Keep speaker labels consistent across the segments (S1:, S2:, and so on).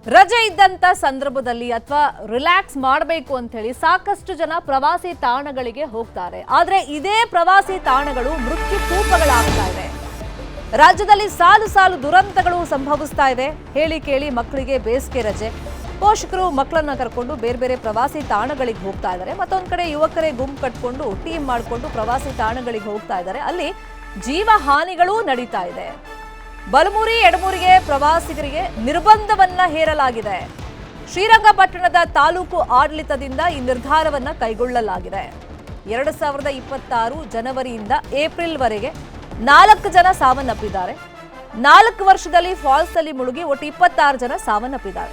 S1: ರಜೆ ಇದ್ದಂತ ಸಂದರ್ಭದಲ್ಲಿ ಅಥವಾ ರಿಲ್ಯಾಕ್ಸ್ ಮಾಡಬೇಕು ಅಂತ ಹೇಳಿ ಸಾಕಷ್ಟು ಜನ ಪ್ರವಾಸಿ ತಾಣಗಳಿಗೆ ಹೋಗ್ತಾರೆ. ಆದ್ರೆ ಇದೇ ಪ್ರವಾಸಿ ತಾಣಗಳು ಮೃತ್ಯು ಕೂಪಗಳಾಗ್ತಾ ಇದೆ. ರಾಜ್ಯದಲ್ಲಿ ಸಾಲು ಸಾಲು ದುರಂತಗಳು ಸಂಭವಿಸ್ತಾ ಇದೆ. ಹೇಳಿ ಕೇಳಿ ಮಕ್ಕಳಿಗೆ ಬೇಸಿಗೆ ರಜೆ, ಪೋಷಕರು ಮಕ್ಕಳನ್ನ ಕರ್ಕೊಂಡು ಬೇರೆ ಬೇರೆ ಪ್ರವಾಸಿ ತಾಣಗಳಿಗೆ ಹೋಗ್ತಾ ಇದ್ದಾರೆ. ಮತ್ತೊಂದ್ ಕಡೆ ಯುವಕರೇ ಗುಂಪು ಕಟ್ಕೊಂಡು ಟೀಮ್ ಮಾಡಿಕೊಂಡು ಪ್ರವಾಸಿ ತಾಣಗಳಿಗೆ ಹೋಗ್ತಾ ಇದ್ದಾರೆ. ಅಲ್ಲಿ ಜೀವ ಹಾನಿಗಳೂ ನಡೀತಾ ಇದೆ. ಬಲಮುರಿ ಎಡಮುರಿಗೆ ಪ್ರವಾಸಿಗರಿಗೆ ನಿರ್ಬಂಧವನ್ನ ಹೇರಲಾಗಿದೆ. ಶ್ರೀರಂಗಪಟ್ಟಣದ ತಾಲೂಕು ಆಡಳಿತದಿಂದ ಈ ನಿರ್ಧಾರವನ್ನ ಕೈಗೊಳ್ಳಲಾಗಿದೆ. 2026 ಜನವರಿಯಿಂದ ಏಪ್ರಿಲ್ ವರೆಗೆ 4 ಜನ ಸಾವನ್ನಪ್ಪಿದ್ದಾರೆ. 4 ವರ್ಷದಲ್ಲಿ ಫಾಲ್ಸ್ ಅಲ್ಲಿ ಮುಳುಗಿ ಒಟ್ಟು 26 ಜನ ಸಾವನ್ನಪ್ಪಿದ್ದಾರೆ.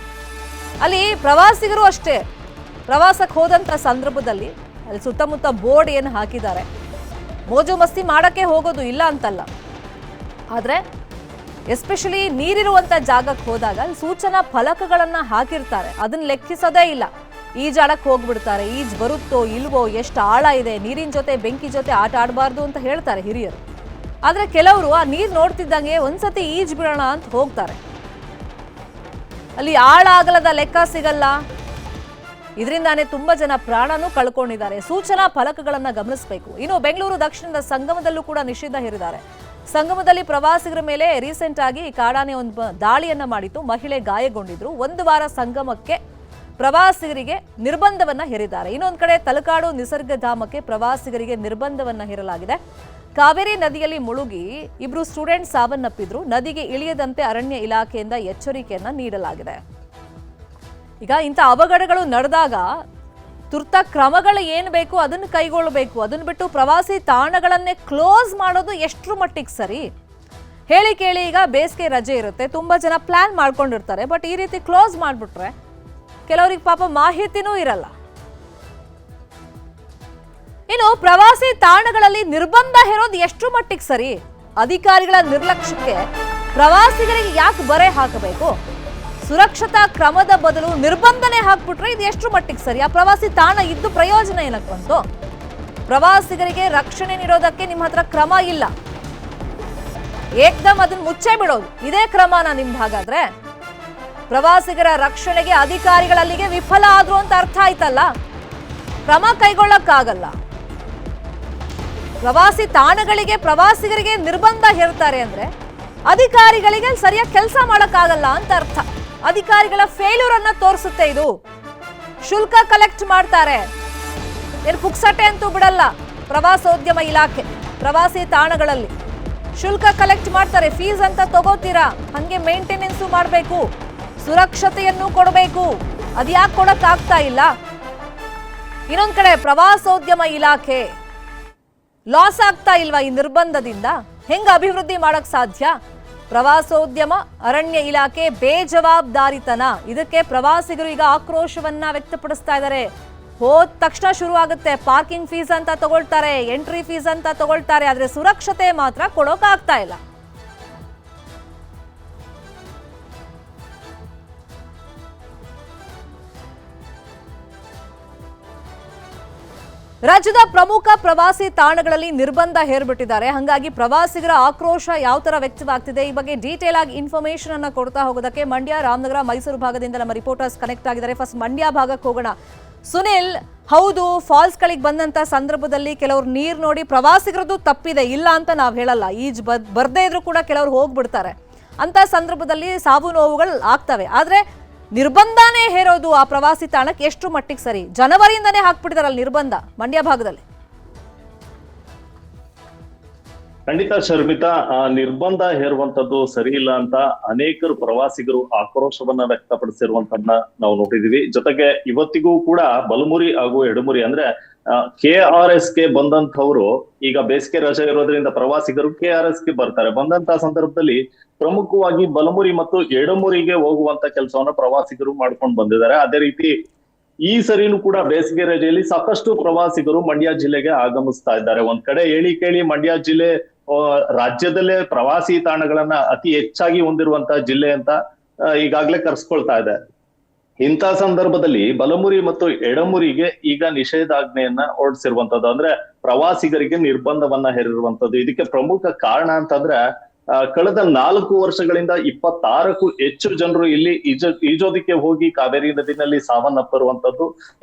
S1: ಅಲ್ಲಿ ಪ್ರವಾಸಿಗರು ಅಷ್ಟೇ ಪ್ರವಾಸಕ್ಕೆ ಹೋದಂತ ಸಂದರ್ಭದಲ್ಲಿ ಅಲ್ಲಿ ಸುತ್ತಮುತ್ತ ಬೋರ್ಡ್ ಏನು ಹಾಕಿದ್ದಾರೆ, ಮೋಜು ಮಸ್ತಿ ಮಾಡಕ್ಕೆ ಹೋಗೋದು ಇಲ್ಲ ಅಂತಲ್ಲ, ಆದ್ರೆ ಎಸ್ಪೆಷಲಿ ನೀರಿರುವಂತ ಜಾಗಕ್ಕೆ ಹೋದಾಗ ಸೂಚನಾ ಫಲಕಗಳನ್ನ ಹಾಕಿರ್ತಾರೆ, ಅದನ್ನ ಲೆಕ್ಕಿಸೋದೇ ಇಲ್ಲ. ಈಜಾಡಕ್ಕೆ ಹೋಗ್ಬಿಡ್ತಾರೆ, ಈಜ್ ಬರುತ್ತೋ ಇಲ್ವೋ, ಎಷ್ಟು ಆಳ ಇದೆ, ನೀರಿನ ಜೊತೆ ಬೆಂಕಿ ಜೊತೆ ಆಟ ಆಡಬಾರ್ದು ಅಂತ ಹೇಳ್ತಾರೆ ಹಿರಿಯರು. ಆದ್ರೆ ಕೆಲವರು ಆ ನೀರು ನೋಡ್ತಿದ್ದಂಗೆ ಒಂದ್ಸತಿ ಈಜ್ ಬಿಡೋಣ ಅಂತ ಹೋಗ್ತಾರೆ. ಅಲ್ಲಿ ಆಳ ಆಗಲದ ಲೆಕ್ಕ ಸಿಗಲ್ಲ. ಇದರಿಂದಾನೇ ತುಂಬಾ ಜನ ಪ್ರಾಣನೂ ಕಳ್ಕೊಂಡಿದ್ದಾರೆ. ಸೂಚನಾ ಫಲಕಗಳನ್ನ ಗಮನಿಸಬೇಕು. ಇನ್ನು ಬೆಂಗಳೂರು ದಕ್ಷಿಣದ ಸಂಗಮದಲ್ಲೂ ಕೂಡ ನಿಷೇಧ ಹೇರಿದ್ದಾರೆ. ಸಂಗಮದಲ್ಲಿ ಪ್ರವಾಸಿಗರ ಮೇಲೆ ರೀಸೆಂಟ್ ಆಗಿ ಕಾಡಾನೆ ಒಂದು ದಾಳಿಯನ್ನ ಮಾಡಿತ್ತು. ಮಹಿಳೆ ಗಾಯಗೊಂಡಿದ್ರು. 1 ವಾರ ಸಂಗಮಕ್ಕೆ ಪ್ರವಾಸಿಗರಿಗೆ ನಿರ್ಬಂಧವನ್ನ ಹೇರಿದ್ದಾರೆ. ಇನ್ನೊಂದು ಕಡೆ ತಲಕಾಡು ನಿಸರ್ಗಧಾಮಕ್ಕೆ ಪ್ರವಾಸಿಗರಿಗೆ ನಿರ್ಬಂಧವನ್ನ ಹೇರಲಾಗಿದೆ. ಕಾವೇರಿ ನದಿಯಲ್ಲಿ ಮುಳುಗಿ 2 ಸ್ಟೂಡೆಂಟ್ ಸಾವನ್ನಪ್ಪಿದ್ರು. ನದಿಗೆ ಇಳಿಯದಂತೆ ಅರಣ್ಯ ಇಲಾಖೆಯಿಂದ ಎಚ್ಚರಿಕೆಯನ್ನ ನೀಡಲಾಗಿದೆ. ಈಗ ಇಂಥ ಅವಘಡಗಳು ನಡೆದಾಗ ತುರ್ತ ಕ್ರಮಗಳು ಏನು ಬೇಕು ಅದನ್ನು ಕೈಗೊಳ್ಳಬೇಕು. ಅದನ್ನು ಬಿಟ್ಟು ಪ್ರವಾಸಿ ತಾಣಗಳನ್ನೇ ಕ್ಲೋಸ್ ಮಾಡೋದು ಎಷ್ಟರ ಮಟ್ಟಿಗೆ ಸರಿ? ಹೇಳಿ ಕೇಳಿ ಈಗ ಬೇಸಿಗೆ ರಜೆ ಇರುತ್ತೆ, ತುಂಬಾ ಜನ ಪ್ಲಾನ್ ಮಾಡ್ಕೊಂಡಿರ್ತಾರೆ. ಬಟ್ ಈ ರೀತಿ ಕ್ಲೋಸ್ ಮಾಡಿಬಿಟ್ರೆ ಕೆಲವರಿಗೆ ಪಾಪ ಮಾಹಿತಿನೂ ಇರಲ್ಲ. ಇನ್ನು ಪ್ರವಾಸಿ ತಾಣಗಳಲ್ಲಿ ನಿರ್ಬಂಧ ಹೇರೋದು ಎಷ್ಟರ ಮಟ್ಟಿಗೆ ಸರಿ? ಅಧಿಕಾರಿಗಳ ನಿರ್ಲಕ್ಷ್ಯಕ್ಕೆ ಪ್ರವಾಸಿಗರಿಗೆ ಯಾಕೆ ಬರೆ ಹಾಕಬೇಕು? ಸುರಕ್ಷತಾ ಕ್ರಮದ ಬದಲು ನಿರ್ಬಂಧನೆ ಹಾಕ್ಬಿಟ್ರೆ ಇದು ಎಷ್ಟರ ಮಟ್ಟಿಗೆ ಸರಿ? ಆ ಪ್ರವಾಸಿ ತಾಣ ಇದ್ದು ಪ್ರಯೋಜನ ಏನಕ್ಕೆ ಬಂತು? ಪ್ರವಾಸಿಗರಿಗೆ ರಕ್ಷಣೆ ನೀಡೋದಕ್ಕೆ ನಿಮ್ಮ ಹತ್ರ ಕ್ರಮ ಇಲ್ಲ, ಏಕ್ದಮ್ ಅದನ್ನ ಮುಚ್ಚೇ ಬಿಡೋದು ಇದೇ ಕ್ರಮನ ನಿಮ್ದು? ಹಾಗಾದ್ರೆ ಪ್ರವಾಸಿಗರ ರಕ್ಷಣೆಗೆ ಅಧಿಕಾರಿಗಳಲ್ಲಿಗೆ ವಿಫಲ ಆದ್ರು ಅಂತ ಅರ್ಥ ಆಯ್ತಲ್ಲ. ಕ್ರಮ ಕೈಗೊಳ್ಳಕ್ಕಾಗಲ್ಲ. ಪ್ರವಾಸಿ ತಾಣಗಳಿಗೆ ಪ್ರವಾಸಿಗರಿಗೆ ನಿರ್ಬಂಧ ಹೇರ್ತಾರೆ ಅಂದ್ರೆ ಅಧಿಕಾರಿಗಳಿಗೆ ಸರಿಯಾಗಿ ಕೆಲಸ ಮಾಡಕ್ಕಾಗಲ್ಲ ಅಂತ ಅರ್ಥ. ಅಧಿಕಾರಿಗಳ ಫೇಲ್ಯೂರ್ ಅನ್ನ ತೋರಿಸುತ್ತೆ ಇದು. ಶುಲ್ಕ ಕಲೆಕ್ಟ್ ಮಾಡ್ತಾರೆ, ಏನು ಪುಕ್ಸಟೆ ಅಂತೂ ಬಿಡಲ್ಲ. ಪ್ರವಾಸೋದ್ಯಮ ಇಲಾಖೆ ಪ್ರವಾಸಿ ತಾಣಗಳಲ್ಲಿ ಶುಲ್ಕ ಕಲೆಕ್ಟ್ ಮಾಡ್ತಾರೆ. ಫೀಸ್ ಅಂತ ತಗೋತೀರಾ, ಹಂಗೆ ಮೇಂಟೆನೆನ್ಸ್ ಮಾಡಬೇಕು, ಸುರಕ್ಷತೆಯನ್ನು ಕೊಡಬೇಕು. ಅದ್ಯಾಕೆ ಕೊಡಕ್ ಆಗ್ತಾ ಇಲ್ಲ? ಇನ್ನೊಂದ್ ಕಡೆ ಪ್ರವಾಸೋದ್ಯಮ ಇಲಾಖೆ ಲಾಸ್ ಆಗ್ತಾ ಇಲ್ವಾ ಈ ನಿರ್ಬಂಧದಿಂದ? ಹೆಂಗ ಅಭಿವೃದ್ಧಿ ಮಾಡಕ್ ಸಾಧ್ಯ? ಪ್ರವಾಸೋದ್ಯಮ ಅರಣ್ಯ ಇಲಾಖೆ ಬೇಜವಾಬ್ದಾರಿತನ, ಇದಕ್ಕೆ ಪ್ರವಾಸಿಗರು ಈಗ ಆಕ್ರೋಶವನ್ನ ವ್ಯಕ್ತಪಡಿಸ್ತಾ ಇದ್ದಾರೆ. ಹೋದ ತಕ್ಷಣ ಶುರು ಆಗುತ್ತೆ. ಪಾರ್ಕಿಂಗ್ ಫೀಸ್ ಅಂತ ತಗೊಳ್ತಾರೆ, ಎಂಟ್ರಿ ಫೀಸ್ ಅಂತ ತಗೊಳ್ತಾರೆ, ಆದ್ರೆ ಸುರಕ್ಷತೆ ಮಾತ್ರ ಕೊಡೋಕ್ ಆಗ್ತಾ ಇಲ್ಲ. ರಾಜ್ಯದ ಪ್ರಮುಖ ಪ್ರವಾಸಿ ತಾಣಗಳಲ್ಲಿ ನಿರ್ಬಂಧ ಹೇರ್ಬಿಟ್ಟಿದ್ದಾರೆ. ಹಾಗಾಗಿ ಪ್ರವಾಸಿಗರ ಆಕ್ರೋಶ ಯಾವ ತರ ವ್ಯಕ್ತವಾಗ್ತಿದೆ, ಈ ಬಗ್ಗೆ ಡೀಟೇಲ್ ಆಗಿ ಇನ್ಫಾರ್ಮೇಶನ್ ಅನ್ನ ಕೊಡ್ತಾ ಹೋಗೋದಕ್ಕೆ ಮಂಡ್ಯ, ರಾಮನಗರ, ಮೈಸೂರು ಭಾಗದಿಂದ ನಮ್ಮ ರಿಪೋರ್ಟರ್ಸ್ ಕನೆಕ್ಟ್ ಆಗಿದ್ದಾರೆ. ಫಸ್ಟ್ ಮಂಡ್ಯ ಭಾಗಕ್ಕೆ ಹೋಗೋಣ. ಸುನಿಲ್, ಹೌದು, ಫಾಲ್ಸ್ ಗಳಿಗೆ ಬಂದಂತ ಸಂದರ್ಭದಲ್ಲಿ ಕೆಲವರು ನೀರು ನೋಡಿ ಪ್ರವಾಸಿಗರದ್ದು ತಪ್ಪಿದೆ, ಇಲ್ಲ ಅಂತ ನಾವು ಹೇಳಲ್ಲ. ಈಜ್ ಬರ್ದೇ ಇದ್ರೂ ಕೂಡ ಕೆಲವರು ಹೋಗ್ಬಿಡ್ತಾರೆ. ಅಂತ ಸಂದರ್ಭದಲ್ಲಿ ಸಾವು ನೋವುಗಳು ಆಗ್ತವೆ. ಆದ್ರೆ ನಿರ್ಬಂಧನೇ ಹೇರೋದು ಆ ಪ್ರವಾಸಿ ತಾಣಕ್ಕೆ ಎಷ್ಟು ಮಟ್ಟಿಗೆ ಸರಿ? ಜನವರಿಯಿಂದನೇ ಹಾಕ್ಬಿಟ್ಟಿದಾರಲ್ಲ ನಿರ್ಬಂಧ ಮಂಡ್ಯ ಭಾಗದಲ್ಲಿ.
S2: ಖಂಡಿತ ಶರ್ಮಿತಾ, ನಿರ್ಬಂಧ ಹೇರುವಂತದ್ದು ಸರಿ ಇಲ್ಲ ಅಂತ ಅನೇಕರು ಪ್ರವಾಸಿಗರು ಆಕ್ರೋಶವನ್ನ ವ್ಯಕ್ತಪಡಿಸಿರುವಂತನ್ನ ನಾವು ನೋಡಿದೀವಿ. ಜೊತೆಗೆ ಇವತ್ತಿಗೂ ಕೂಡ ಬಲಮುರಿ ಹಾಗೂ ಎಡಮುರಿ ಅಂದ್ರೆ KRS ಗೆ ಬಂದಂತವ್ರು ಈಗ ಬೇಸಿಗೆ ರಜೆ ಇರೋದ್ರಿಂದ ಪ್ರವಾಸಿಗರು KRS ಗೆ ಬರ್ತಾರೆ. ಬಂದಂತ ಸಂದರ್ಭದಲ್ಲಿ ಪ್ರಮುಖವಾಗಿ ಬಲಮುರಿ ಮತ್ತು ಎಡಮುರಿಗೆ ಹೋಗುವಂತ ಕೆಲಸವನ್ನ ಪ್ರವಾಸಿಗರು ಮಾಡ್ಕೊಂಡು ಬಂದಿದ್ದಾರೆ. ಅದೇ ರೀತಿ ಈ ಸರಿನೂ ಕೂಡ ಬೇಸಿಗೆ ರಜೆಯಲ್ಲಿ ಸಾಕಷ್ಟು ಪ್ರವಾಸಿಗರು ಮಂಡ್ಯ ಜಿಲ್ಲೆಗೆ ಆಗಮಿಸ್ತಾ ಇದ್ದಾರೆ. ಒಂದ್ ಕಡೆ ಹೇಳಿ ಕೇಳಿ ಮಂಡ್ಯ ಜಿಲ್ಲೆ ರಾಜ್ಯದಲ್ಲೇ ಪ್ರವಾಸಿ ತಾಣಗಳನ್ನ ಅತಿ ಹೆಚ್ಚಾಗಿ ಹೊಂದಿರುವಂತಹ ಜಿಲ್ಲೆ ಅಂತ ಈಗಾಗ್ಲೇ ಕರ್ಸ್ಕೊಳ್ತಾ ಇದೆ. ಇಂಥ ಸಂದರ್ಭದಲ್ಲಿ ಬಲಮುರಿ ಮತ್ತು ಎಡಮುರಿಗೆ ಈಗ ನಿಷೇಧಾಜ್ಞೆಯನ್ನ ಹೊರಡಿಸಿರುವಂತದ್ದು, ಅಂದ್ರೆ ಪ್ರವಾಸಿಗರಿಗೆ ನಿರ್ಬಂಧವನ್ನ ಹೇರಿರುವಂತದ್ದು. ಇದಕ್ಕೆ ಪ್ರಮುಖ ಕಾರಣ ಅಂತಂದ್ರೆ ಕಳೆದ 4 ವರ್ಷಗಳಿಂದ 26ಕ್ಕೂ ಹೆಚ್ಚು ಜನರು ಇಲ್ಲಿ ಈಜೋದಿಕ್ಕೆ ಹೋಗಿ ಕಾವೇರಿ ನದಿನಲ್ಲಿ ಸಾವನ್ನಪ್ಪಿರುವಂತದ್ದು.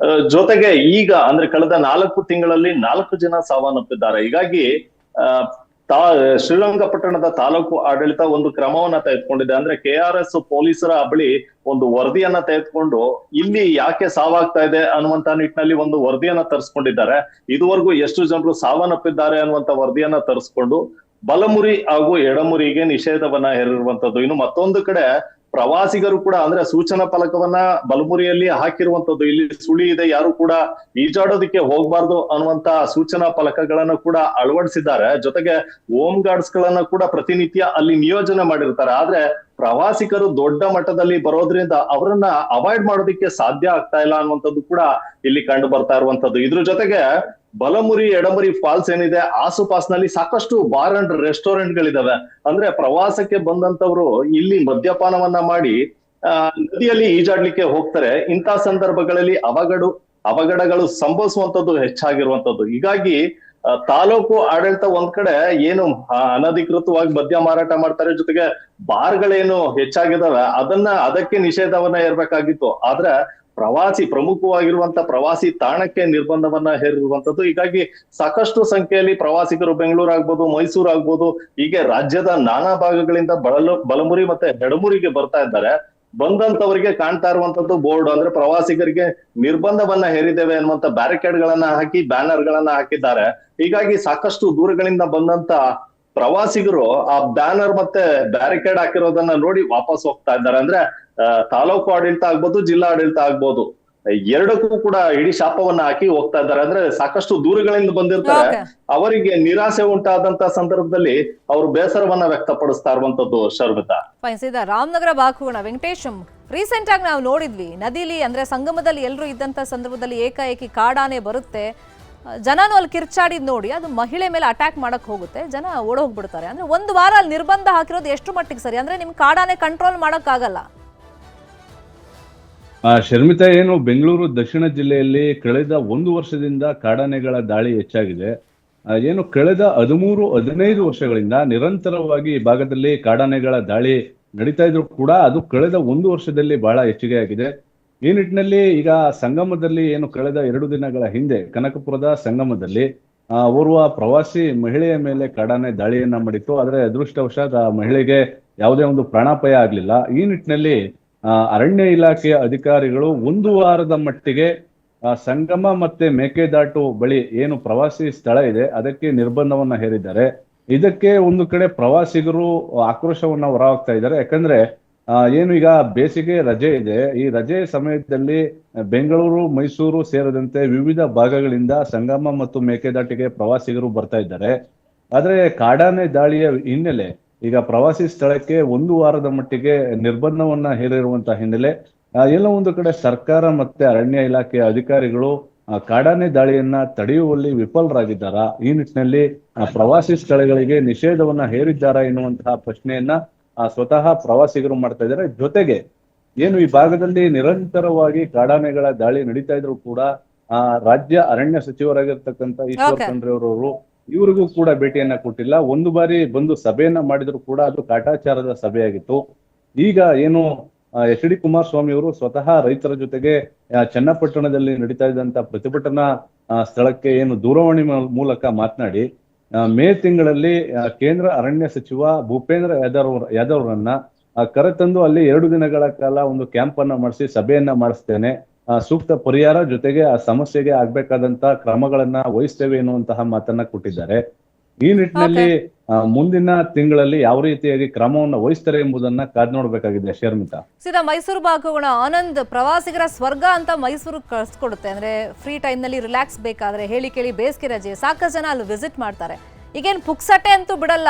S2: ಜೊತೆಗೆ ಈಗ ಅಂದ್ರೆ ಕಳೆದ 4 ತಿಂಗಳಲ್ಲಿ 4 ಜನ ಸಾವನ್ನಪ್ಪಿದ್ದಾರೆ. ಹೀಗಾಗಿ ಶ್ರೀರಂಗಪಟ್ಟಣದ ತಾಲೂಕು ಆಡಳಿತ ಒಂದು ಕ್ರಮವನ್ನ ತೆಗೆದುಕೊಂಡಿದೆ. ಅಂದ್ರೆ KRS ಪೊಲೀಸರ ಬಳಿ ಒಂದು ವರದಿಯನ್ನ ತೆಗೆದುಕೊಂಡು ಇಲ್ಲಿ ಯಾಕೆ ಸಾವಾಗ್ತಾ ಇದೆ ಅನ್ನುವಂತ ನಿಟ್ಟಿನಲ್ಲಿ ಒಂದು ವರದಿಯನ್ನ ತರಿಸ್ಕೊಂಡಿದ್ದಾರೆ. ಇದುವರೆಗೂ ಎಷ್ಟು ಜನರು ಸಾವನ್ನಪ್ಪಿದ್ದಾರೆ ಅನ್ನುವಂತ ವರದಿಯನ್ನ ತರಿಸ್ಕೊಂಡು ಬಲಮುರಿ ಹಾಗೂ ಎಡಮುರಿಗೆ ನಿಷೇಧವನ್ನ ಹೇರಿರುವಂತದ್ದು. ಇನ್ನು ಮತ್ತೊಂದು ಕಡೆ ಪ್ರವಾಸಿಗರು ಕೂಡ ಅಂದ್ರೆ ಸೂಚನಾ ಫಲಕವನ್ನ ಬಲಮುರಿಯಲ್ಲಿ ಹಾಕಿರುವಂತದ್ದು. ಇಲ್ಲಿ ಸುಳಿ ಇದೆ, ಯಾರು ಕೂಡ ಈಜಾಡೋದಿಕ್ಕೆ ಹೋಗ್ಬಾರ್ದು ಅನ್ನುವಂತ ಸೂಚನಾ ಫಲಕಗಳನ್ನ ಕೂಡ ಅಳವಡಿಸಿದ್ದಾರೆ. ಜೊತೆಗೆ ಹೋಮ್ ಗಾರ್ಡ್ಸ್ ಗಳನ್ನ ಕೂಡ ಪ್ರತಿನಿತ್ಯ ಅಲ್ಲಿ ನಿಯೋಜನೆ ಮಾಡಿರ್ತಾರೆ. ಆದ್ರೆ ಪ್ರವಾಸಿಗರು ದೊಡ್ಡ ಮಟ್ಟದಲ್ಲಿ ಬರೋದ್ರಿಂದ ಅವರನ್ನ ಅವಾಯ್ಡ್ ಮಾಡೋದಿಕ್ಕೆ ಸಾಧ್ಯ ಆಗ್ತಾ ಇಲ್ಲ ಅನ್ನುವಂಥದ್ದು ಕೂಡ ಇಲ್ಲಿ ಕಂಡು ಬರ್ತಾ ಇರುವಂತದ್ದು. ಇದ್ರ ಜೊತೆಗೆ ಬಲಮುರಿ ಎಡಮುರಿ ಫಾಲ್ಸ್ ಏನಿದೆ ಆಸುಪಾಸಿನಲ್ಲಿ ಸಾಕಷ್ಟು ಬಾರ್ ಅಂಡ್ ರೆಸ್ಟೋರೆಂಟ್ ಗಳಿದಾವೆ. ಅಂದ್ರೆ ಪ್ರವಾಸಕ್ಕೆ ಬಂದಂತವ್ರು ಇಲ್ಲಿ ಮದ್ಯಪಾನವನ್ನ ಮಾಡಿ ನದಿಯಲ್ಲಿ ಈಜಾಡ್ಲಿಕ್ಕೆ ಹೋಗ್ತಾರೆ. ಇಂಥ ಸಂದರ್ಭಗಳಲ್ಲಿ ಅವಘಡಗಳು ಸಂಭವಿಸುವಂತದ್ದು ಹೆಚ್ಚಾಗಿರುವಂತದ್ದು. ಹೀಗಾಗಿ ತಾಲೂಕು ಆಡಳಿತ ಒಂದ್ ಕಡೆ ಏನು ಅನಧಿಕೃತವಾಗಿ ಮದ್ಯ ಮಾರಾಟ ಮಾಡ್ತಾರೆ, ಜೊತೆಗೆ ಬಾರ್ಗಳೇನು ಹೆಚ್ಚಾಗಿದಾವೆ ಅದಕ್ಕೆ ನಿಷೇಧವನ್ನ ಹೇರ್ಬೇಕಾಗಿತ್ತು. ಆದ್ರೆ ಪ್ರಮುಖವಾಗಿರುವಂತ ಪ್ರವಾಸಿ ತಾಣಕ್ಕೆ ನಿರ್ಬಂಧವನ್ನ ಹೇರಿರುವಂತದ್ದು. ಹೀಗಾಗಿ ಸಾಕಷ್ಟು ಸಂಖ್ಯೆಯಲ್ಲಿ ಪ್ರವಾಸಿಗರು ಬೆಂಗಳೂರು ಆಗ್ಬೋದು, ಮೈಸೂರು ಆಗ್ಬೋದು, ಹೀಗೆ ರಾಜ್ಯದ ನಾನಾ ಭಾಗಗಳಿಂದ ಬಲಮುರಿ ಮತ್ತೆ ಎಡಮುರಿಗೆ ಬರ್ತಾ ಇದ್ದಾರೆ. ಬಂದಂತವರಿಗೆ ಕಾಣ್ತಾ ಇರುವಂತದ್ದು ಬೋರ್ಡ್ ಅಂದ್ರೆ ಪ್ರವಾಸಿಗರಿಗೆ ನಿರ್ಬಂಧವನ್ನ ಹೇರಿದ್ದೇವೆ ಅನ್ನುವಂತ ಬ್ಯಾರಿಕೇಡ್ ಗಳನ್ನ ಹಾಕಿ ಬ್ಯಾನರ್ ಗಳನ್ನ ಹಾಕಿದ್ದಾರೆ. ಹೀಗಾಗಿ ಸಾಕಷ್ಟು ದೂರಗಳಿಂದ ಬಂದಂತ ಪ್ರವಾಸಿಗರು ಆ ಬ್ಯಾನರ್ ಮತ್ತೆ ಬ್ಯಾರಿಕೇಡ್ ಹಾಕಿರೋದನ್ನ ನೋಡಿ ವಾಪಸ್ ಹೋಗ್ತಾ ಇದ್ದಾರೆ. ಅಂದ್ರೆ ತಾಲೂಕು ಆಡಳಿತ ಆಗ್ಬೋದು, ಜಿಲ್ಲಾ ಆಡಳಿತ ಆಗ್ಬೋದು, ಎರಡಕ್ಕೂ ಕೂಡ ಇಡೀ ಶಾಪವನ್ನ ಹಾಕಿ ಹೋಗ್ತಾ ಇದ್ದಾರೆ. ಅಂದ್ರೆ ಸಾಕಷ್ಟು ದೂರಗಳಿಂದ ಬಂದಿರ್ತಾರೆ. ಅವರಿಗೆ ನಿರಾಸೆ ಉಂಟಾದಂತ ಸಂದರ್ಭದಲ್ಲಿ ಅವರು ಬೇಸರವನ್ನ ವ್ಯಕ್ತಪಡಿಸ್ತಾ ಇರುವಂತದ್ದು. ಶರ್ಮಿತಾ,
S1: ರಾಮನಗರ ಬಾಕುಗುಣ ವೆಂಕಟೇಶಂ, ರೀಸೆಂಟ್ ಆಗಿ ನಾವು ನೋಡಿದ್ವಿ ನದಿಲಿ ಅಂದ್ರೆ ಸಂಗಮದಲ್ಲಿ ಎಲ್ಲರೂ ಇದ್ದಂತ ಸಂದರ್ಭದಲ್ಲಿ ಏಕಾಏಕಿ ಕಾಡಾನೆ ಬರುತ್ತೆ, ಜನನು ಅಲ್ಲಿ ಕಿರ್ಚಾಡಿದ್ ನೋಡಿ ಅದು ಮಹಿಳೆ ಮೇಲೆ ಅಟ್ಯಾಕ್ ಮಾಡಕ್ ಹೋಗುತ್ತೆ, ಜನ ಓಡೋಗ್ಬಿಡ್ತಾರೆ. ಅಂದ್ರೆ ಒಂದು ವಾರ ಅಲ್ಲಿ ನಿರ್ಬಂಧ ಹಾಕಿರೋದು ಎಷ್ಟು ಮಟ್ಟಿಗೆ ಸರಿ? ಅಂದ್ರೆ ನಿಮ್ ಕಾಡಾನೆ ಕಂಟ್ರೋಲ್ ಮಾಡಕ್ ಆಗಲ್ಲ.
S3: ಶರ್ಮಿತಾ, ಏನು ಬೆಂಗಳೂರು ದಕ್ಷಿಣ ಜಿಲ್ಲೆಯಲ್ಲಿ ಕಳೆದ 1 ವರ್ಷದಿಂದ ಕಾಡಾನೆಗಳ ದಾಳಿ ಹೆಚ್ಚಾಗಿದೆ. ಏನು ಕಳೆದ 13-15 ವರ್ಷಗಳಿಂದ ನಿರಂತರವಾಗಿ ಈ ಭಾಗದಲ್ಲಿ ಕಾಡಾನೆಗಳ ದಾಳಿ ನಡೀತಾ ಇದ್ರು ಕೂಡ ಅದು ಕಳೆದ 1 ವರ್ಷದಲ್ಲಿ ಬಹಳ ಹೆಚ್ಚಿಗೆ ಆಗಿದೆ. ಈ ನಿಟ್ಟಿನಲ್ಲಿ ಈಗ ಸಂಗಮದಲ್ಲಿ ಏನು ಕಳೆದ 2 ದಿನಗಳ ಹಿಂದೆ ಕನಕಪುರದ ಸಂಗಮದಲ್ಲಿ ಓರ್ವ ಪ್ರವಾಸಿ ಮಹಿಳೆಯ ಮೇಲೆ ಕಾಡಾನೆ ದಾಳಿಯನ್ನ ಮಾಡಿತ್ತು. ಆದ್ರೆ ಅದೃಷ್ಟವಶಾತ್ ಆ ಮಹಿಳೆಗೆ ಯಾವುದೇ ಒಂದು ಪ್ರಾಣಾಪಾಯ ಆಗ್ಲಿಲ್ಲ. ಈ ನಿಟ್ಟಿನಲ್ಲಿ ಅರಣ್ಯ ಇಲಾಖೆಯ ಅಧಿಕಾರಿಗಳು 1 ವಾರದ ಮಟ್ಟಿಗೆ ಸಂಗಮ ಮತ್ತೆ ಮೇಕೆದಾಟು ಬಳಿ ಏನು ಪ್ರವಾಸಿ ಸ್ಥಳ ಇದೆ ಅದಕ್ಕೆ ನಿರ್ಬಂಧವನ್ನ ಹೇರಿದ್ದಾರೆ. ಇದಕ್ಕೆ ಒಂದು ಕಡೆ ಪ್ರವಾಸಿಗರು ಆಕ್ರೋಶವನ್ನ ಹೊರಹಾಕ್ತಾ ಇದ್ದಾರೆ. ಯಾಕಂದ್ರೆ ಏನು ಈಗ ಬೇಸಿಗೆ ರಜೆ ಇದೆ, ಈ ರಜೆ ಸಮಯದಲ್ಲಿ ಬೆಂಗಳೂರು, ಮೈಸೂರು ಸೇರಿದಂತೆ ವಿವಿಧ ಭಾಗಗಳಿಂದ ಸಂಗಮ ಮತ್ತು ಮೇಕೆದಾಟಿಗೆ ಪ್ರವಾಸಿಗರು ಬರ್ತಾ ಇದ್ದಾರೆ. ಆದ್ರೆ ಕಾಡಾನೆ ದಾಳಿಯ ಹಿನ್ನೆಲೆ ಈಗ ಪ್ರವಾಸಿ ಸ್ಥಳಕ್ಕೆ 1 ವಾರದ ಮಟ್ಟಿಗೆ ನಿರ್ಬಂಧವನ್ನ ಹೇರಿರುವಂತಹ ಹಿನ್ನೆಲೆ ಎಲ್ಲ ಒಂದು ಕಡೆ ಸರ್ಕಾರ ಮತ್ತೆ ಅರಣ್ಯ ಇಲಾಖೆಯ ಅಧಿಕಾರಿಗಳು ಕಾಡಾನೆ ದಾಳಿಯನ್ನ ತಡೆಯುವಲ್ಲಿ ವಿಫಲರಾಗಿದ್ದಾರಾ? ಈ ನಿಟ್ಟಿನಲ್ಲಿ ಪ್ರವಾಸಿ ಸ್ಥಳಗಳಿಗೆ ನಿಷೇಧವನ್ನ ಹೇರಿದ್ದಾರಾ ಎನ್ನುವಂತಹ ಪ್ರಶ್ನೆಯನ್ನ ಸ್ವತಃ ಪ್ರವಾಸಿಗರು ಮಾಡ್ತಾ ಇದ್ದಾರೆ. ಜೊತೆಗೆ ಏನು ಈ ಭಾಗದಲ್ಲಿ ನಿರಂತರವಾಗಿ ಕಾಡಾನೆಗಳ ದಾಳಿ ನಡೀತಾ ಇದ್ರು ಕೂಡ ರಾಜ್ಯ ಅರಣ್ಯ ಸಚಿವರಾಗಿರ್ತಕ್ಕಂಥ ಈಶ್ವರ್ ಖಂಡ್ರೆ ಅವರವರು ಇವರಿಗೂ ಕೂಡ ಭೇಟಿಯನ್ನ ಕೊಟ್ಟಿಲ್ಲ. ಒಂದು ಬಾರಿ ಬಂದು ಸಭೆಯನ್ನ ಮಾಡಿದ್ರು ಕೂಡ ಅದು ಕಾಟಾಚಾರದ ಸಭೆಯಾಗಿತ್ತು. ಈಗ ಏನು ಎಚ್ ಡಿ ಕುಮಾರಸ್ವಾಮಿ ಅವರು ಸ್ವತಃ ರೈತರ ಜೊತೆಗೆ ಚನ್ನಪಟ್ಟಣದಲ್ಲಿ ನಡೀತಾ ಇದ್ದಂತ ಪ್ರತಿಭಟನಾ ಸ್ಥಳಕ್ಕೆ ಏನು ದೂರವಾಣಿ ಮೂಲಕ ಮಾತನಾಡಿ ಮೇ ತಿಂಗಳಲ್ಲಿ ಕೇಂದ್ರ ಅರಣ್ಯ ಸಚಿವ ಭೂಪೇಂದ್ರ ಯಾದವ್ ಅವರನ್ನ ಕರೆತಂದು ಅಲ್ಲಿ 2 ದಿನಗಳ ಕಾಲ ಒಂದು ಕ್ಯಾಂಪ್ ಅನ್ನ ಮಾಡಿಸಿ ಸಭೆಯನ್ನ ಮಾಡಿಸ್ತೇನೆ, ಸೂಕ್ತ ಪರಿಹಾರ ಜೊತೆಗೆ ಆ ಸಮಸ್ಯೆಗೆ ಆಗ್ಬೇಕಾದಂತ ಕ್ರಮಗಳನ್ನ ವಹಿಸ್ತೇವೆ ಎನ್ನುವಂತಹ ಮಾತನ್ನ ಕೊಟ್ಟಿದ್ದಾರೆ. ಈ ನಿಟ್ಟಿನಲ್ಲಿ ಮುಂದಿನ ತಿಂಗಳಲ್ಲಿ ಯಾವ ರೀತಿಯಾಗಿ ಕ್ರಮವನ್ನು ವಹಿಸ್ತಾರೆ ಎಂಬುದನ್ನ ಕಾದ್ ನೋಡ್ಬೇಕಾಗಿದೆ. ಶರ್ಮಿತಾ,
S1: ಸೀದಾ ಮೈಸೂರು ಭಾಗಗೋಣ. ಆನಂದ್, ಪ್ರವಾಸಿಗರ ಸ್ವರ್ಗ ಅಂತ ಮೈಸೂರು ಕಳ್ಸಿಕೊಡುತ್ತೆ. ಅಂದ್ರೆ ಫ್ರೀ ಟೈಮ್ ನಲ್ಲಿ ರಿಲ್ಯಾಕ್ಸ್ ಬೇಕಾದ್ರೆ ಹೇಳಿ ಕೇಳಿ ಬೇಸಿಗೆ ರಜೆ ಸಾಕಷ್ಟು ಜನ ಅಲ್ಲಿ ವಿಸಿಟ್ ಮಾಡ್ತಾರೆ. ಈಗೇನು ಪುಕ್ಸಟೆ ಅಂತೂ ಬಿಡಲ್ಲ,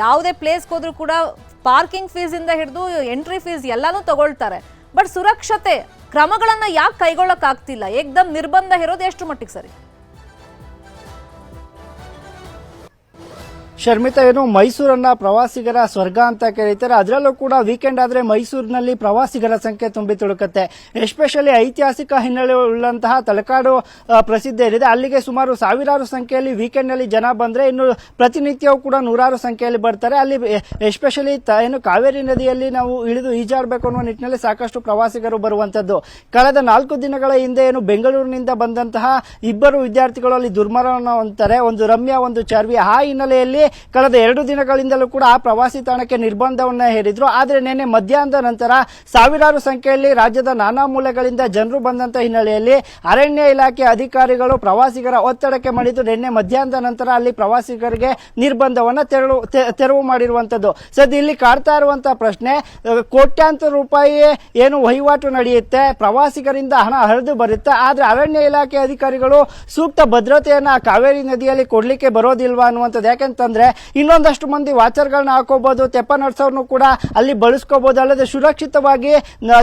S1: ಯಾವುದೇ ಪ್ಲೇಸ್ಗೆ ಹೋದ್ರೂ ಕೂಡ ಪಾರ್ಕಿಂಗ್ ಫೀಸ್ ಇಂದ ಹಿಡಿದು ಎಂಟ್ರಿ ಫೀಸ್ ಎಲ್ಲಾನು ತಗೊಳ್ತಾರೆ. ಬಟ್ ಸುರಕ್ಷತೆ ಕ್ರಮಗಳನ್ನ ಯಾಕೆ ಕೈಗೊಳ್ಳಕ್ ಆಗ್ತಿಲ್ಲ? ಏಕ್ದಮ್ ನಿರ್ಬಂಧ ಇರೋದು ಎಷ್ಟು ಮಟ್ಟಿಗೆ ಸರಿ?
S4: ಶರ್ಮಿತಾ, ಏನು ಮೈಸೂರನ್ನ ಪ್ರವಾಸಿಗರ ಸ್ವರ್ಗ ಅಂತ ಕರೀತಾರೆ. ಅದರಲ್ಲೂ ಕೂಡ ವೀಕೆಂಡ್ ಆದ್ರೆ ಮೈಸೂರಿನಲ್ಲಿ ಪ್ರವಾಸಿಗರ ಸಂಖ್ಯೆ ತುಂಬಿ ತುಳುಕುತ್ತೆ. ಎಸ್ಪೆಷಲಿ ಐತಿಹಾಸಿಕ ಹಿನ್ನೆಲೆ ಉಳ್ಳಂತಹ ತಲಕಾಡು ಪ್ರಸಿದ್ಧ ಏನಿದೆ, ಅಲ್ಲಿಗೆ ಸುಮಾರು ಸಾವಿರಾರು ಸಂಖ್ಯೆಯಲ್ಲಿ ವೀಕೆಂಡ್ ನಲ್ಲಿ ಜನ ಬಂದ್ರೆ, ಇನ್ನು ಪ್ರತಿನಿತ್ಯವೂ ಕೂಡ ನೂರಾರು ಸಂಖ್ಯೆಯಲ್ಲಿ ಬರ್ತಾರೆ. ಅಲ್ಲಿ ಎಸ್ಪೆಷಲಿ ಏನು ಕಾವೇರಿ ನದಿಯಲ್ಲಿ ನಾವು ಇಳಿದು ಈಜಾಡಬೇಕು ಅನ್ನುವ ನಿಟ್ಟಿನಲ್ಲಿ ಸಾಕಷ್ಟು ಪ್ರವಾಸಿಗರು ಬರುವಂತದ್ದು. ಕಳೆದ 4 ದಿನಗಳ ಹಿಂದೆ ಏನು ಬೆಂಗಳೂರಿನಿಂದ ಬಂದಂತಹ ಇಬ್ಬರು ವಿದ್ಯಾರ್ಥಿಗಳು ಅಲ್ಲಿ ದುರ್ಮರಣ ಹೊಂದ್ತಾರೆ, ಒಂದು ರಮ್ಯಾ, ಒಂದು ಚಾರ್ವಿ. ಆ ಹಿನ್ನೆಲೆಯಲ್ಲಿ ಕಳೆದ 2 ದಿನಗಳಿಂದಲೂ ಕೂಡ ಆ ಪ್ರವಾಸಿ ತಾಣಕ್ಕೆ ನಿರ್ಬಂಧವನ್ನ ಹೇರಿದ್ರು. ಆದರೆ ನಿನ್ನೆ ಮಧ್ಯಾಹ್ನದ ನಂತರ ಸಾವಿರಾರು ಸಂಖ್ಯೆಯಲ್ಲಿ ರಾಜ್ಯದ ನಾನಾ ಮೂಲೆಗಳಿಂದ ಜನರು ಬಂದಂತ ಹಿನ್ನೆಲೆಯಲ್ಲಿ ಅರಣ್ಯ ಇಲಾಖೆ ಅಧಿಕಾರಿಗಳು ಪ್ರವಾಸಿಗರ ಒತ್ತಡಕ್ಕೆ ಮಣಿದು ನಿನ್ನೆ ಮಧ್ಯಾಹ್ನದ ನಂತರ ಅಲ್ಲಿ ಪ್ರವಾಸಿಗರಿಗೆ ನಿರ್ಬಂಧವನ್ನ ತೆರವು ಮಾಡಿರುವಂತದ್ದು. ಸದ್ಯ ಇಲ್ಲಿ ಕಾಡ್ತಾ ಇರುವಂತಹ ಪ್ರಶ್ನೆ, ಕೋಟ್ಯಾಂತರ ರೂಪಾಯಿ ಏನು ವಹಿವಾಟು ನಡೆಯುತ್ತೆ, ಪ್ರವಾಸಿಗರಿಂದ ಹಣ ಹರಿದು ಬರುತ್ತೆ, ಆದ್ರೆ ಅರಣ್ಯ ಇಲಾಖೆ ಅಧಿಕಾರಿಗಳು ಸೂಕ್ತ ಭದ್ರತೆಯನ್ನ ಕಾವೇರಿ ನದಿಯಲ್ಲಿ ಕೊಡ್ಲಿಕ್ಕೆ ಬರೋದಿಲ್ವಾ ಅನ್ನುವಂಥದ್ದು. ಯಾಕಂತಂದ್ರೆ ಇನ್ನೊಂದಷ್ಟು ಮಂದಿ ವಾಚರ್ಗಳನ್ನ ಹಾಕೋಬಹುದು, ತೆಪ್ಪ ನಡೆಸೋರ್ನು ಕೂಡ ಅಲ್ಲಿ ಬಳಸ್ಕೋಬಹುದು. ಅಲ್ಲದೆ ಸುರಕ್ಷಿತವಾಗಿ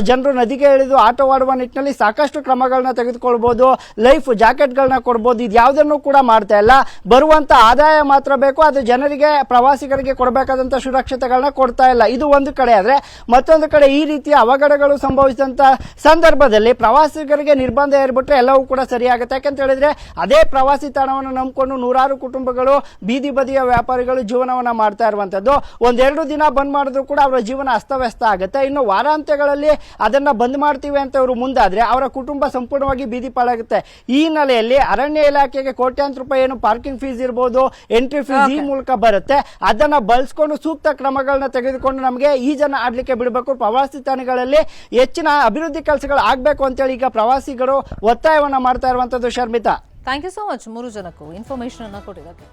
S4: ಜನರು ನದಿಗೆ ಇಳಿದು ಆಟವಾಡುವ ನಿಟ್ಟಿನಲ್ಲಿ ಸಾಕಷ್ಟು ಕ್ರಮಗಳನ್ನ ತೆಗೆದುಕೊಳ್ಬಹುದು, ಲೈಫ್ ಜಾಕೆಟ್ಗಳನ್ನ ಕೊಡಬಹುದು. ಇದ್ಯಾವುದನ್ನು ಕೂಡ ಮಾಡ್ತಾ ಇಲ್ಲ. ಬರುವಂತ ಆದಾಯ ಮಾತ್ರ ಬೇಕು, ಅದು ಜನರಿಗೆ ಪ್ರವಾಸಿಗರಿಗೆ ಕೊಡಬೇಕಾದಂತ ಸುರಕ್ಷತೆಗಳನ್ನ ಕೊಡ್ತಾ ಇಲ್ಲ. ಇದು ಒಂದು ಕಡೆ ಆದ್ರೆ, ಮತ್ತೊಂದು ಕಡೆ ಈ ರೀತಿಯ ಅವಘಡಗಳು ಸಂಭವಿಸಿದಂತ ಸಂದರ್ಭದಲ್ಲಿ ಪ್ರವಾಸಿಗರಿಗೆ ನಿರ್ಬಂಧ ಏರ್ಬಿಟ್ರೆ ಎಲ್ಲವೂ ಕೂಡ ಸರಿಯಾಗುತ್ತೆ. ಯಾಕಂತ ಹೇಳಿದ್ರೆ ಅದೇ ಪ್ರವಾಸಿ ತಾಣವನ್ನು ನಂಬಿಕೊಂಡು ನೂರಾರು ಕುಟುಂಬಗಳು, ಬೀದಿ ಬದಿಯ ವ್ಯಾಪಾರಿಗಳು ಜೀವನವನ್ನ ಮಾಡ್ತಾ ಇರುವಂತದ್ದು. 1-2 ದಿನ ಬಂದ್ ಮಾಡಿದ್ರು ಕೂಡ ಅವರ ಜೀವನ ಅಸ್ತವ್ಯಸ್ತ ಆಗುತ್ತೆ. ಇನ್ನು ವಾರಾಂತ್ಯಗಳಲ್ಲಿ ಅದನ್ನ ಬಂದ್ ಮಾಡ್ತೀವಿ ಅಂತ ಇವರು ಮುಂದಾದ್ರೆ ಅವರ ಕುಟುಂಬ ಸಂಪೂರ್ಣವಾಗಿ ಬೀದಿ ಪಾಲಾಗುತ್ತೆ. ಈ ಹಿನ್ನೆಲೆಯಲ್ಲಿ ಅರಣ್ಯ ಇಲಾಖೆಗೆ ಕೋಟ್ಯಾಂತರ ರೂಪಾಯಿ ಏನು ಪಾರ್ಕಿಂಗ್ ಫೀಸ್ ಇರ್ಬೋದು, ಎಂಟ್ರಿ ಫೀಸ್ ಈ ಮೂಲಕ ಬರುತ್ತೆ, ಅದನ್ನ ಬಳಸ್ಕೊಂಡು ಸೂಕ್ತ ಕ್ರಮಗಳನ್ನ ತೆಗೆದುಕೊಂಡು ನಮಗೆ ಈ ಜನ ಆಡ್ಲಿಕ್ಕೆ ಬಿಡಬೇಕು. ಪ್ರವಾಸಿ ತಾಣಗಳಲ್ಲಿ ಹೆಚ್ಚಿನ ಅಭಿವೃದ್ಧಿ ಕೆಲಸಗಳು ಆಗ್ಬೇಕು ಅಂತೇಳಿ ಈಗ ಪ್ರವಾಸಿಗರು ಒತ್ತಾಯವನ್ನ ಮಾಡ್ತಾ ಇರುವಂತದ್ದು. Sharmita,
S1: thank you so much 3 ಜನಕ್ಕೂ ಇನ್ಫಾರ್ಮೇಶನ್ ಅನ್ನ ಕೊಟ್ಟಿದ್ದಕ್ಕೆ.